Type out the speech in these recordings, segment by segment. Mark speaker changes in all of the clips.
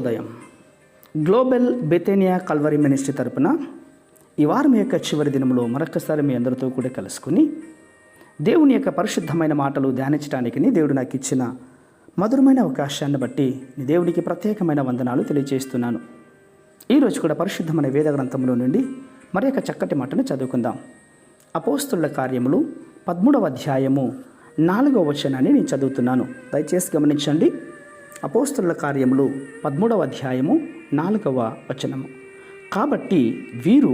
Speaker 1: శుభోదయం. Global బెతేనియా Calvary ministry తరపున ఈ వారం యొక్క చివరి దినంలో మరొకసారి మీ అందరితో కూడా కలుసుకుని దేవుని యొక్క పరిశుద్ధమైన మాటలు ధ్యానించడానికి దేవుడు నాకు ఇచ్చిన మధురమైన అవకాశాన్ని బట్టి దేవునికి ప్రత్యేకమైన వందనాలు తెలియజేస్తున్నాను. ఈరోజు కూడా పరిశుద్ధమైన వేద గ్రంథంలో నుండి మరి యొక్క చక్కటి మాటను చదువుకుందాం. అపోస్తుల కార్యములు 13వ అధ్యాయము 4వ వచనాన్ని నేను చదువుతున్నాను. దయచేసి గమనించండి. అపోస్తుల కార్యములు 13వ అధ్యాయము 4వ వచనము. కాబట్టి వీరు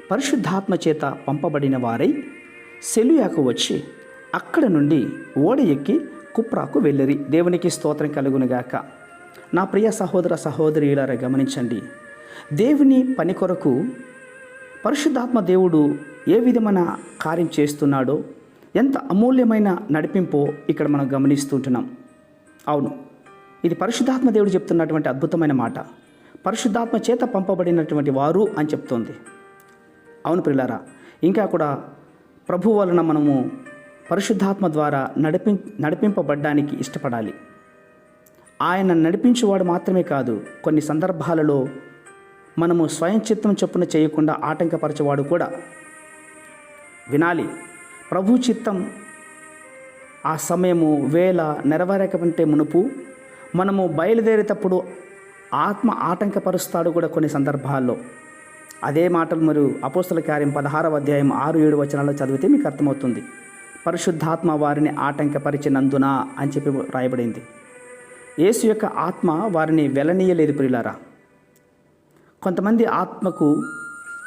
Speaker 1: పరిశుద్ధాత్మ చేత పంపబడిన వారై సెలూయాకు వచ్చి అక్కడ నుండి ఓడ ఎక్కి కుప్రాకు వెళ్ళిరి. దేవునికి స్తోత్రం కలుగునుగాక. నా ప్రియ సహోదర సహోదరులారా గమనించండి. దేవుని పని కొరకు పరిశుద్ధాత్మ దేవుడు ఏ విధమైన కార్యం చేస్తున్నాడో, ఎంత అమూల్యమైన నడిపింపో ఇక్కడ మనం గమనిస్తుంటున్నాం. అవును, ఇది పరిశుద్ధాత్మ దేవుడు చెప్తున్నటువంటి అద్భుతమైన మాట. పరిశుద్ధాత్మ చేత పంపబడినటువంటి వారు అని చెప్తోంది. అవును ప్రియులారా, ఇంకా కూడా ప్రభు వలన మనము పరిశుద్ధాత్మ ద్వారా నడిపింపబడ్డానికి ఇష్టపడాలి. ఆయన నడిపించేవాడు మాత్రమే కాదు, కొన్ని సందర్భాలలో మనము స్వయం చిత్తం చొప్పున చేయకుండా ఆటంకపరచేవాడు కూడా. వినాలి, ప్రభు చిత్తం ఆ సమయము వేళ నెరవేరకంటే మునుపు మనము బయలుదేరేటప్పుడు ఆత్మ ఆటంకపరుస్తాడు కూడా కొన్ని సందర్భాల్లో. అదే మాటలు మరియు అపోస్తల కార్యం 16వ అధ్యాయం 6-7 వచనాల్లో చదివితే మీకు అర్థమవుతుంది. పరిశుద్ధాత్మ వారిని ఆటంకపరిచినందున అని చెప్పి రాయబడింది. యేసు యొక్క ఆత్మ వారిని వెలనీయలేదు ప్రియులారా. కొంతమంది ఆత్మకు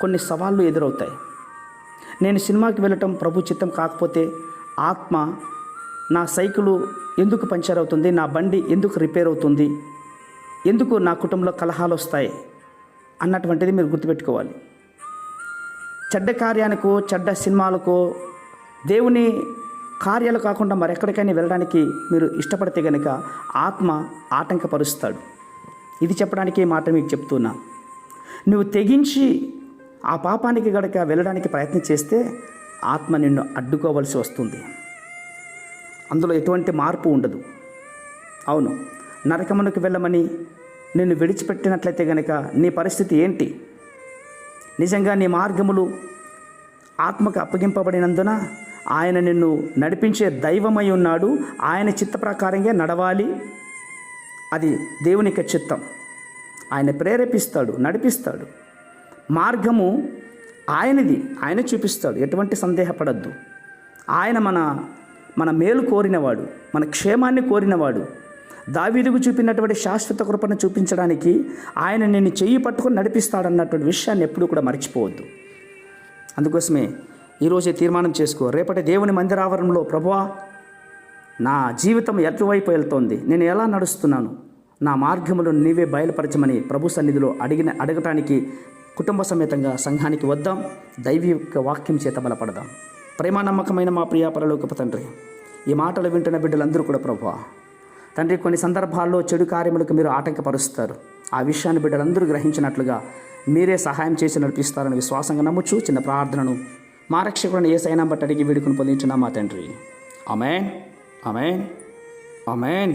Speaker 1: కొన్ని సవాళ్ళు ఎదురవుతాయి. నేను సినిమాకి వెళ్ళటం ప్రభు చిత్తం కాకపోతే ఆత్మ నా సైకిలు ఎందుకు పంచర్ అవుతుంది, నా బండి ఎందుకు రిపేర్ అవుతుంది, ఎందుకు నా కుటుంబంలో కలహాలు వస్తాయి అన్నటువంటిది మీరు గుర్తుపెట్టుకోవాలి. చెడ్డ కార్యానికో చెడ్డ సినిమాలకో దేవుని కార్యాలు కాకుండా మరెక్కడికైనా వెళ్ళడానికి మీరు ఇష్టపడితే కనుక ఆత్మ ఆటంకపరుస్తాడు. ఇది చెప్పడానికి ఈ మాట మీకు చెప్తున్నా. నువ్వు తెగించి ఆ పాపానికి గడక వెళ్ళడానికి ప్రయత్నం చేస్తే ఆత్మ నిన్ను అడ్డుకోవలసి వస్తుంది. అందులో ఎటువంటి మార్పు ఉండదు. అవును, నరకమునకు వెళ్ళమని నిన్ను విడిచిపెట్టినట్లయితే కనుక నీ పరిస్థితి ఏంటి? నిజంగా నీ మార్గములు ఆత్మకు అప్పగింపబడినందున ఆయన నిన్ను నడిపించే దైవమై ఉన్నాడు. ఆయన చిత్త ప్రకారంగా నడవాలి. అది దేవుని యొక్క చిత్తం. ఆయన ప్రేరేపిస్తాడు, నడిపిస్తాడు. మార్గము ఆయనది, ఆయన చూపిస్తాడు. ఎటువంటి సందేహపడద్దు. ఆయన మన మేలు కోరినవాడు, మన క్షేమాన్ని కోరినవాడు. దావీదుకు చూపినటువంటి శాశ్వత కృపను చూపించడానికి ఆయన నిన్ను చెయ్యి పట్టుకొని నడిపిస్తాడన్నటువంటి విషయాన్ని ఎప్పుడూ కూడా మర్చిపోవద్దు. అందుకోసమే ఈరోజే తీర్మానం చేసుకో. రేపటి దేవుని మందిరావరణంలో ప్రభువా, నా జీవితం ఎటువైపు వెళ్తోంది, నేను ఎలా నడుస్తున్నాను, నా మార్గములను నీవే బయలుపరచమని ప్రభు సన్నిధిలో అడగటానికి కుటుంబ సమేతంగా సంఘానికి వద్దాం. దైవిక వాక్యం చేత బలపడదాం. ప్రేమ నమ్మకమైన మా ప్రియ పరలోకపు తండ్రి, ఈ మాటలు వింటున్న బిడ్డలందరూ కూడా ప్రభువా తండ్రి, కొన్ని సందర్భాల్లో చెడు కార్యములకు మీరు ఆటంకపరుస్తారు. ఆ విషయాన్ని బిడ్డలందరూ గ్రహించినట్లుగా మీరే సహాయం చేసి నడిపిస్తారని విశ్వాసంగా నమ్ముచు చిన్న ప్రార్థనను మా రక్షకులను యేసయ్య బట్టి అడిగి వేడుకొని పొందించున్నా మా తండ్రి. ఆమేన్, ఆమేన్, ఆమేన్.